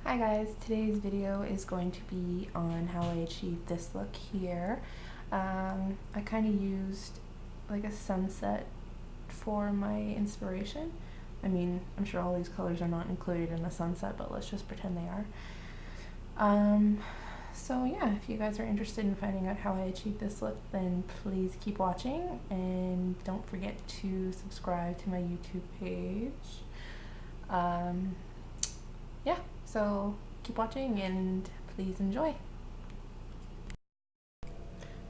Hi guys, today's video is going to be on how I achieved this look here. I kind of used like a sunset for my inspiration. I mean, I'm sure all these colors are not included in the sunset, but let's just pretend they are. So yeah, if you guys are interested in finding out how I achieved this look, then please keep watching and don't forget to subscribe to my YouTube page. Yeah, so keep watching and please enjoy.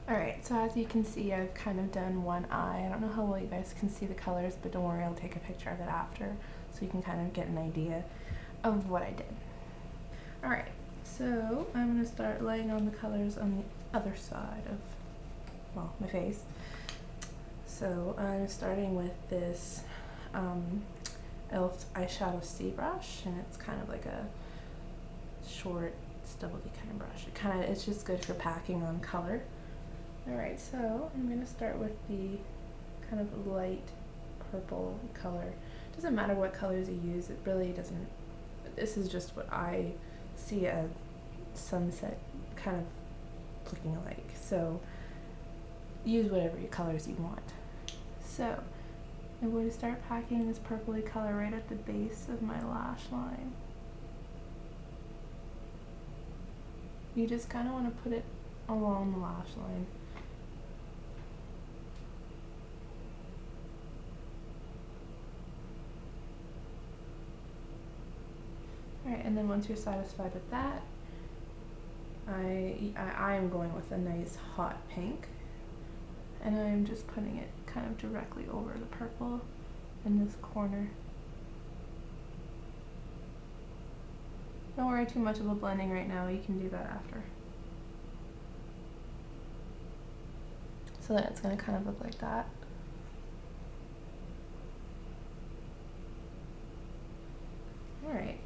Alright, so as you can see, I've kind of done one eye. I don't know how well you guys can see the colors, but don't worry, I'll take a picture of it after so you can kind of get an idea of what I did. Alright, so I'm going to start laying on the colors on the other side of, well, my face. So I'm starting with this e.l.f. eyeshadow C brush, and it's kind of like a short, stubbly kind of brush. It's just good for packing on color. Alright, so I'm going to start with the kind of light purple color. It doesn't matter what colors you use, it really doesn't. This is just what I see a sunset kind of looking like. So use whatever colors you want. So I'm going to start packing this purpley color right at the base of my lash line. You just kind of want to put it along the lash line. Alright, and then once you're satisfied with that, I am going with a nice hot pink, and I'm just putting it kind of directly over the purple in this corner. Don't worry too much about blending right now, you can do that after. So then it's going to kind of look like that. Alright,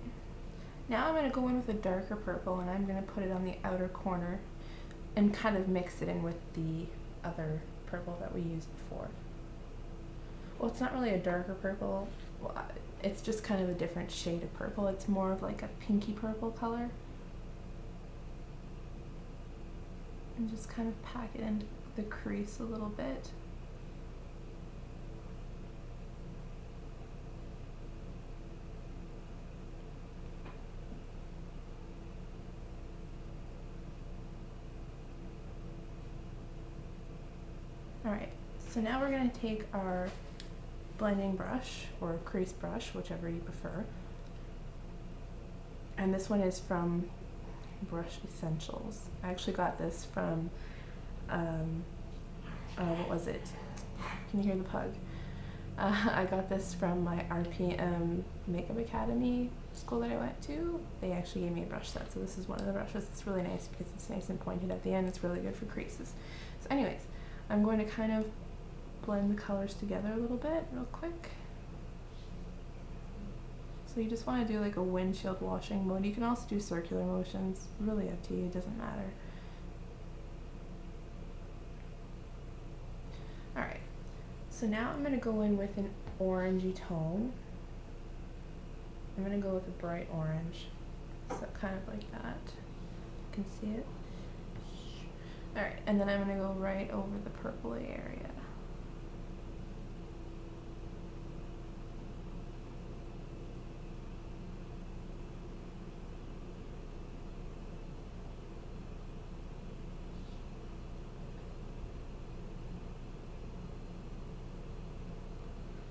now I'm going to go in with a darker purple and I'm going to put it on the outer corner and kind of mix it in with the other purple that we used before. Well, it's not really a darker purple, well, it's just kind of a different shade of purple. It's more of like a pinky purple color. And just kind of pack it into the crease a little bit. Alright, so now we're going to take our blending brush, or crease brush, whichever you prefer. And this one is from Brush Essentials. I actually got this from, what was it? Can you hear the pug? I got this from my RPM Makeup Academy school that I went to. They actually gave me a brush set, so this is one of the brushes. It's really nice because it's nice and pointed at the end. It's really good for creases. So anyways, I'm going to kind of blend the colors together a little bit real quick. So you just want to do like a windshield washing mode. You can also do circular motions, really up to you, it doesn't matter. Alright, so now I'm going to go in with an orangey tone. I'm going to go with a bright orange, so kind of like that. You can see it. Alright, and then I'm going to go right over the purpley area.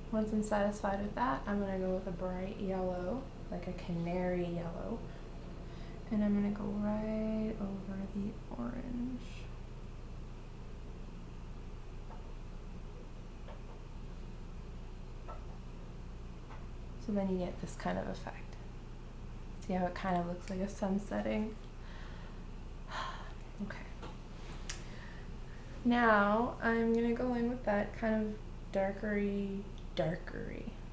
Once I'm satisfied with that, I'm going to go with a bright yellow, like a canary yellow, and I'm going to go right over the orange. So then you get this kind of effect. See how it kind of looks like a sun setting? Okay. Now I'm going to go in with that kind of darkery,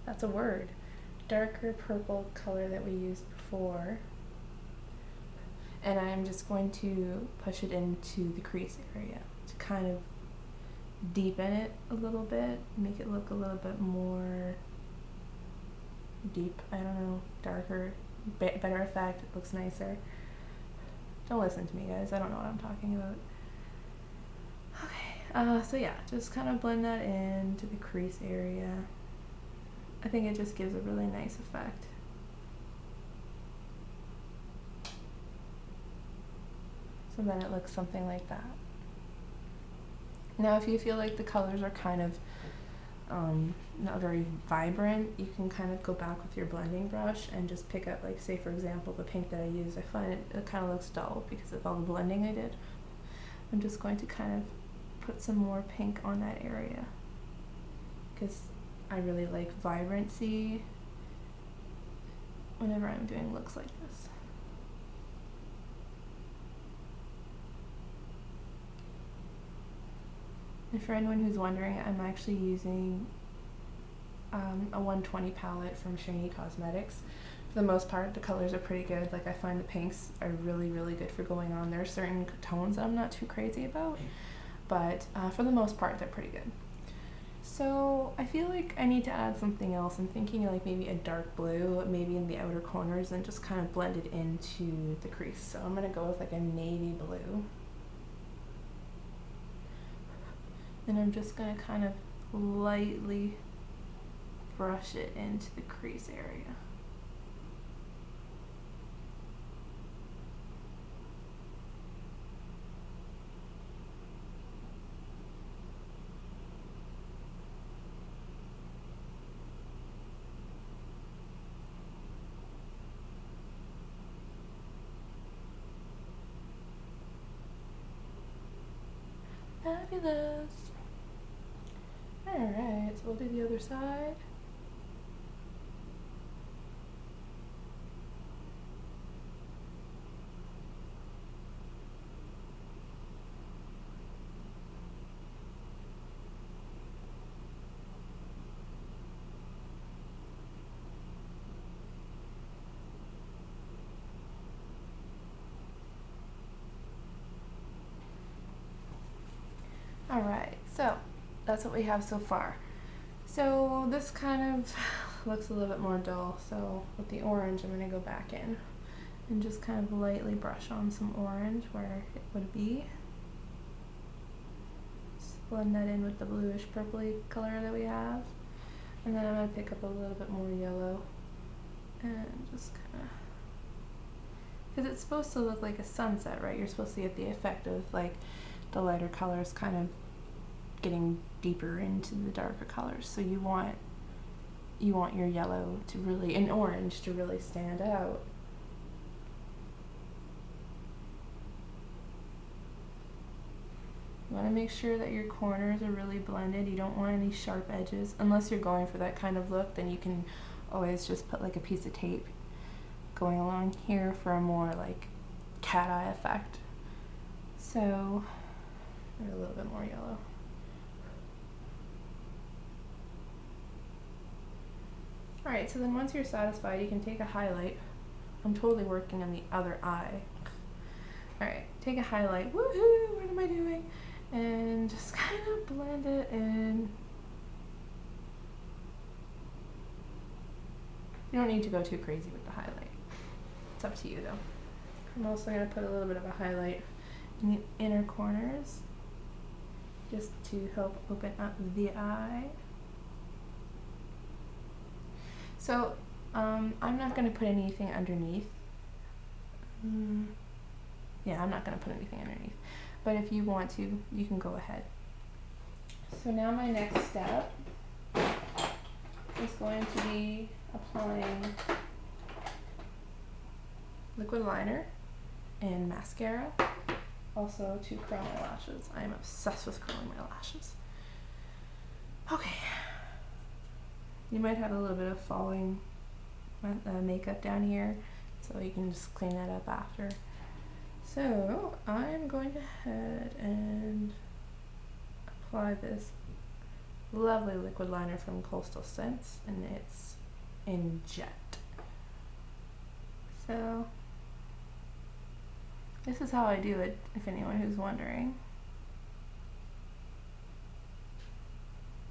that's a word, darker purple color that we used before. And I'm just going to push it into the crease area to kind of deepen it a little bit, make it look a little bit more deep, I don't know, darker, better effect, it looks nicer. Don't listen to me, guys, I don't know what I'm talking about. Okay, so yeah, just kind of blend that into the crease area. I think it just gives a really nice effect. So then it looks something like that. Now if you feel like the colors are kind of not very vibrant, you can kind of go back with your blending brush and just pick up, like, say for example the pink that I used. I find it kind of looks dull because of all the blending I did. I'm just going to kind of put some more pink on that area because I really like vibrancy whenever I'm doing looks like this. And for anyone who's wondering, I'm actually using a 120 palette from Shiny Cosmetics. For the most part, the colors are pretty good. Like, I find the pinks are really, really good for going on. There are certain tones that I'm not too crazy about, but for the most part, they're pretty good. So I feel like I need to add something else. I'm thinking like maybe a dark blue, maybe in the outer corners, and just kind of blend it into the crease. So I'm gonna go with like a navy blue. And I'm just gonna kind of lightly brush it into the crease area. Fabulous. Alright, so we'll do the other side. Alright, so that's what we have so far. So this kind of looks a little bit more dull, so with the orange I'm going to go back in and just kind of lightly brush on some orange where it would be. Just blend that in with the bluish purpley color that we have. And then I'm going to pick up a little bit more yellow and just kind of, because it's supposed to look like a sunset, right? You're supposed to get the effect of like the lighter colors kind of getting deeper into the darker colors. So you want your yellow to really, and orange to really stand out. You want to make sure that your corners are really blended. You don't want any sharp edges. Unless you're going for that kind of look, then you can always just put like a piece of tape going along here for a more like cat eye effect. So a little bit more yellow. Alright, so then once you're satisfied, you can take a highlight. I'm totally working on the other eye. Alright, take a highlight. Woohoo! What am I doing? And just kind of blend it in. You don't need to go too crazy with the highlight. It's up to you though. I'm also going to put a little bit of a highlight in the inner corners just to help open up the eye. So I'm not going to put anything underneath. Yeah, I'm not going to put anything underneath. But if you want to, you can go ahead. So now my next step is going to be applying liquid liner and mascara. Also to curl my lashes. I am obsessed with curling my lashes. Okay. You might have a little bit of falling makeup down here, so you can just clean that up after. So I'm going to head and apply this lovely liquid liner from Coastal Scents, and it's in Jet. So this is how I do it, if anyone who's wondering.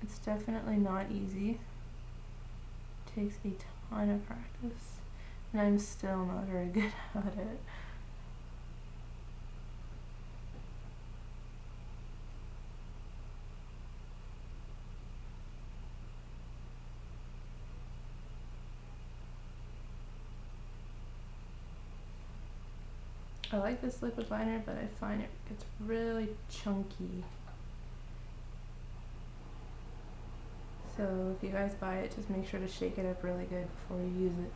It's definitely not easy. It takes a ton of practice. and I'm still not very good at it. I like this liquid liner, but I find it gets really chunky. So if you guys buy it, just make sure to shake it up really good before you use it.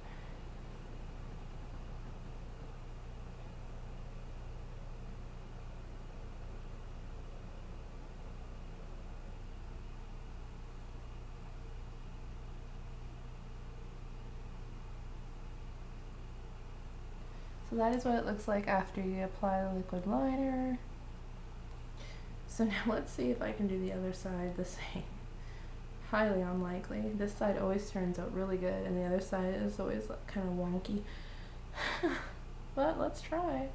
So that is what it looks like after you apply the liquid liner. So now let's see if I can do the other side the same. Highly unlikely. This side always turns out really good, and the other side is always kind of wonky. But let's try.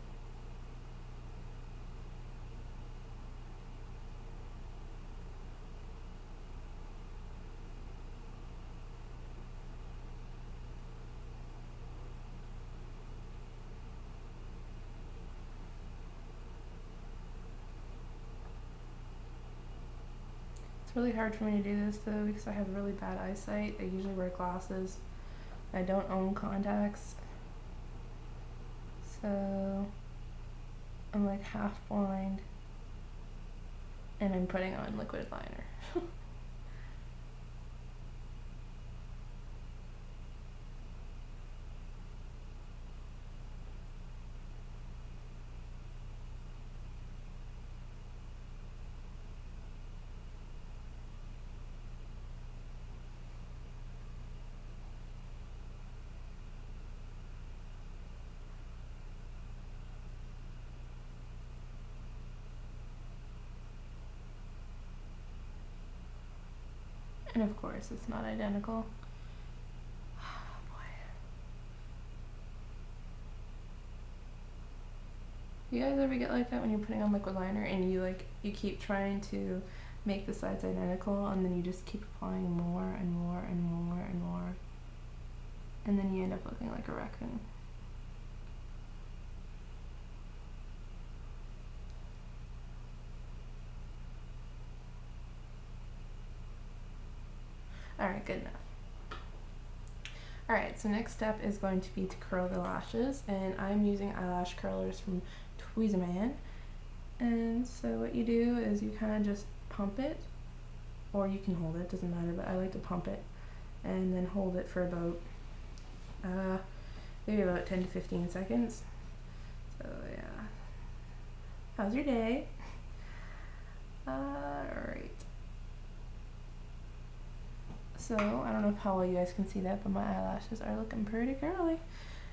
It's really hard for me to do this though because I have really bad eyesight. I usually wear glasses. I don't own contacts. So I'm like half blind and I'm putting on liquid liner. And of course it's not identical. You guys ever get like that when you're putting on liquid liner and you keep trying to make the sides identical and then you just keep applying more and more and more and more and then you end up looking like a raccoon? Alright, good enough. Alright, so next step is going to be to curl the lashes, and I'm using eyelash curlers from Tweezerman. And so what you do is you kind of just pump it, or you can hold it, doesn't matter, but I like to pump it and then hold it for about maybe about 10 to 15 seconds. So yeah. How's your day? Alright. So I don't know how well you guys can see that, but my eyelashes are looking pretty curly.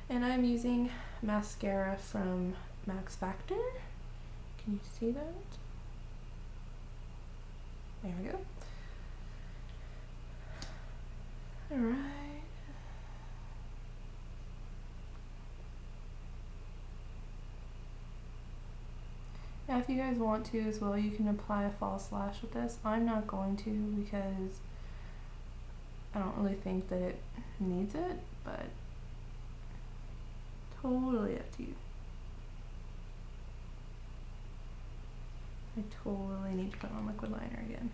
And I'm using mascara from Max Factor. Can you see that? There we go. Alright. Now if you guys want to as well, you can apply a false lash with this. I'm not going to because I don't really think that it needs it, but totally up to you. I totally need to put on liquid liner again.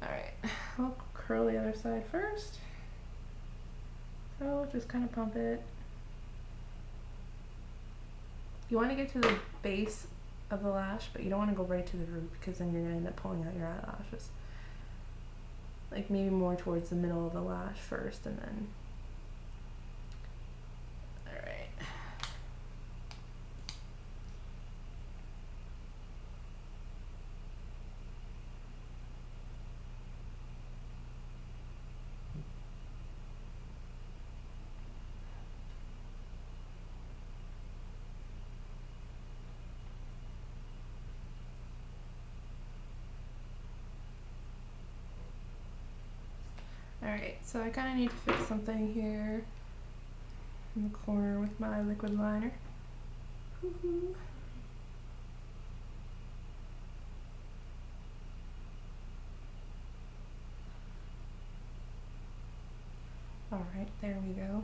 Alright, I'll curl the other side first. So just kind of pump it. You want to get to the base of the lash, but you don't want to go right to the root because then you're going to end up pulling out your eyelashes. Like maybe more towards the middle of the lash first and then. Alright. Alright, so I kind of need to fix something here in the corner with my liquid liner. Alright, there we go.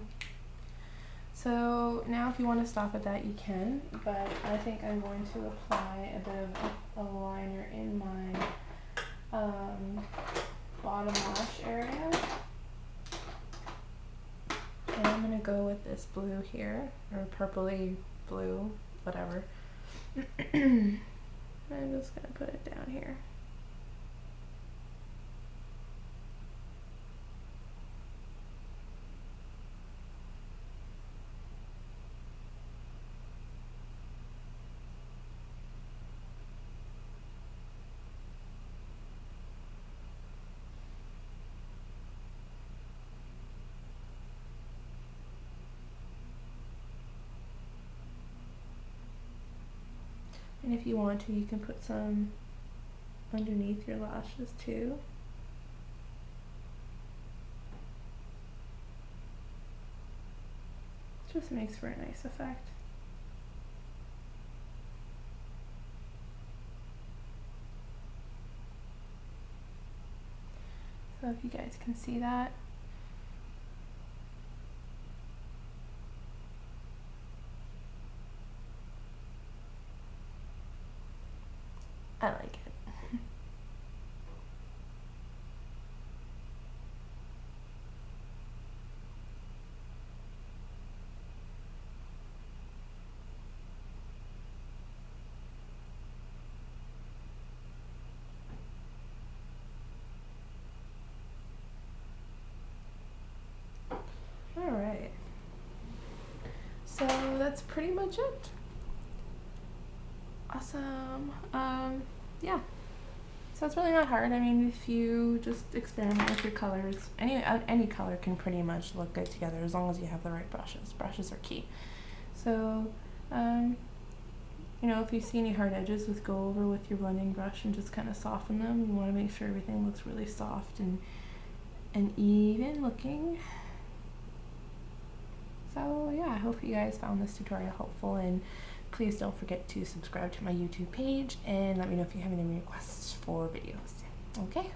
so now if you want to stop at that, you can, but I think I'm going to apply a bit of a liner in my bottom lash area. And I'm going to go with this blue here, or purpley blue, whatever. I'm just going to put it down here. And if you want to, you can put some underneath your lashes too. Just makes for a nice effect. So if you guys can see that. I like it. All right. So that's pretty much it. Awesome. Yeah. So it's really not hard. I mean, if you just experiment with your colors, any color can pretty much look good together as long as you have the right brushes. Brushes are key. So, you know, if you see any hard edges, just go over with your blending brush and just kind of soften them. You want to make sure everything looks really soft and even looking. So yeah, I hope you guys found this tutorial helpful, and please don't forget to subscribe to my YouTube page and let me know if you have any requests for videos. Okay,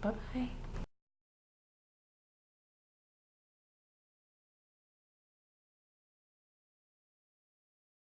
bye-bye.